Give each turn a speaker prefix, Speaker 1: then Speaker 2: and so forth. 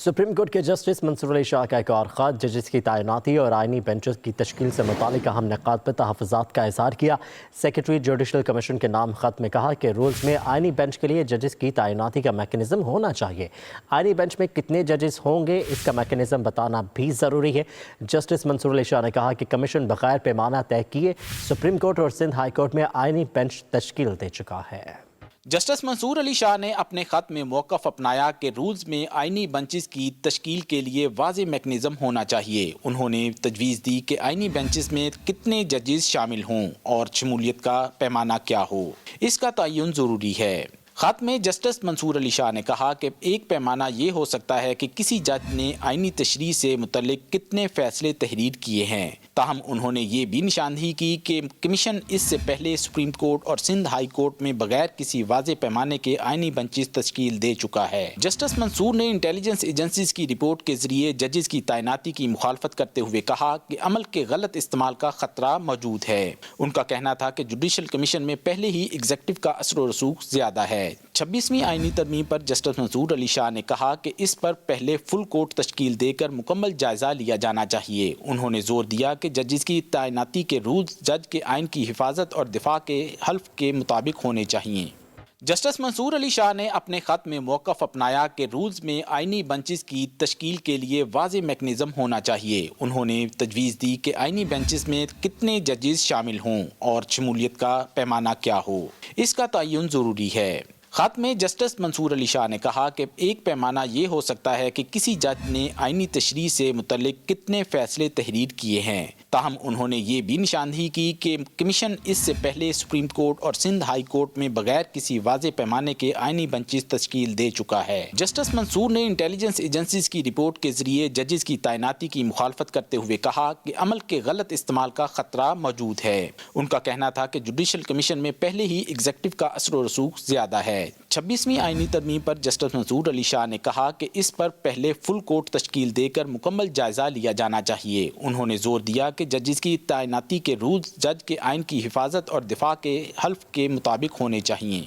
Speaker 1: Supreme court کے justice منصور علی شاہ کا ایک اور خط ججز کی تعیناتی اور آئینی بینچز کی تشکیل سے متعلق اہم نکات پر تحفظات کا اظہار کیا۔ سیکرٹری جوڈیشل کمیشن کے نام خط میں کہا کہ رولز میں آئینی بینچ کے لیے ججز کی تعیناتی کا میکینزم ہونا چاہیے۔ آئینی بینچ میں کتنے ججز ہوں گے اس کا میکینزم بتانا بھی ضروری ہے۔ جسٹس منصور علی شاہ نے کہا کہ کمیشن بغیر پیمانہ طے کیے سپریم کورٹ اور سندھ ہائی کورٹ میں آئینی بینچ تشکیل دے چکا ہے۔
Speaker 2: جسٹس منصور علی شاہ نے اپنے خط میں موقف اپنایا کہ رولز میں آئینی بنچز کی تشکیل کے لیے واضح میکینزم ہونا چاہیے۔ انہوں نے تجویز دی کہ آئینی بنچز میں کتنے ججز شامل ہوں اور شمولیت کا پیمانہ کیا ہو، اس کا تعین ضروری ہے۔ خط میں جسٹس منصور علی شاہ نے کہا کہ ایک پیمانہ یہ ہو سکتا ہے کہ کسی جج نے آئینی تشریح سے متعلق کتنے فیصلے تحریر کیے ہیں، تاہم انہوں نے یہ بھی نشاندہی کی کہ کمیشن اس سے پہلے سپریم کورٹ اور سندھ ہائی کورٹ میں بغیر کسی واضح پیمانے کے آئینی بنچز تشکیل دے چکا ہے۔ جسٹس منصور نے انٹیلیجنس ایجنسیز کی رپورٹ کے ذریعے ججز کی تعیناتی کی مخالفت کرتے ہوئے کہا کہ عمل کے غلط استعمال کا خطرہ موجود ہے۔ ان کا کہنا تھا کہ جوڈیشل کمیشن میں پہلے ہی ایگزیکٹو کا اثر و رسوخ زیادہ ہے۔ 26ویں آئینی ترمیم پر جسٹس منصور علی شاہ نے کہا کہ اس پر پہلے فل کورٹ تشکیل دے کر مکمل جائزہ لیا جانا چاہیے۔ انہوں نے زور دیا کہ ججز کی تعیناتی کے رولز جج کے آئین کی حفاظت اور دفاع کے حلف کے مطابق ہونے چاہیے۔ جسٹس منصور علی شاہ نے اپنے خط میں موقف اپنایا کہ رولز میں آئینی بنچز کی تشکیل کے لیے واضح میکینزم ہونا چاہیے۔ انہوں نے تجویز دی کہ آئینی بنچز میں کتنے ججز شامل ہوں اور شمولیت کا پیمانہ کیا ہو، اس کا تعین ضروری ہے۔ خط میں جسٹس منصور علی شاہ نے کہا کہ ایک پیمانہ یہ ہو سکتا ہے کہ کسی جج نے آئینی تشریح سے متعلق کتنے فیصلے تحریر کیے ہیں، تاہم انہوں نے یہ بھی نشاندہی کی کہ کمیشن اس سے پہلے سپریم کورٹ اور سندھ ہائی کورٹ میں بغیر کسی واضح پیمانے کے آئینی بنچز تشکیل دے چکا ہے۔ جسٹس منصور نے انٹیلیجنس ایجنسیز کی رپورٹ کے ذریعے ججز کی تعیناتی کی مخالفت کرتے ہوئے کہا کہ عمل کے غلط استعمال کا خطرہ موجود ہے۔ ان کا کہنا تھا کہ جوڈیشل کمیشن میں پہلے ہی ایگزیکٹو کا اثر و رسوخ زیادہ ہے۔ 26ویں آئینی ترمیم پر جسٹس منصور علی شاہ نے کہا کہ اس پر پہلے فل کورٹ تشکیل دے کر مکمل جائزہ لیا جانا چاہیے۔ انہوں نے زور دیا کہ ججز کی تعیناتی کے رولز جج کے آئین کی حفاظت اور دفاع کے حلف کے مطابق ہونے چاہیے۔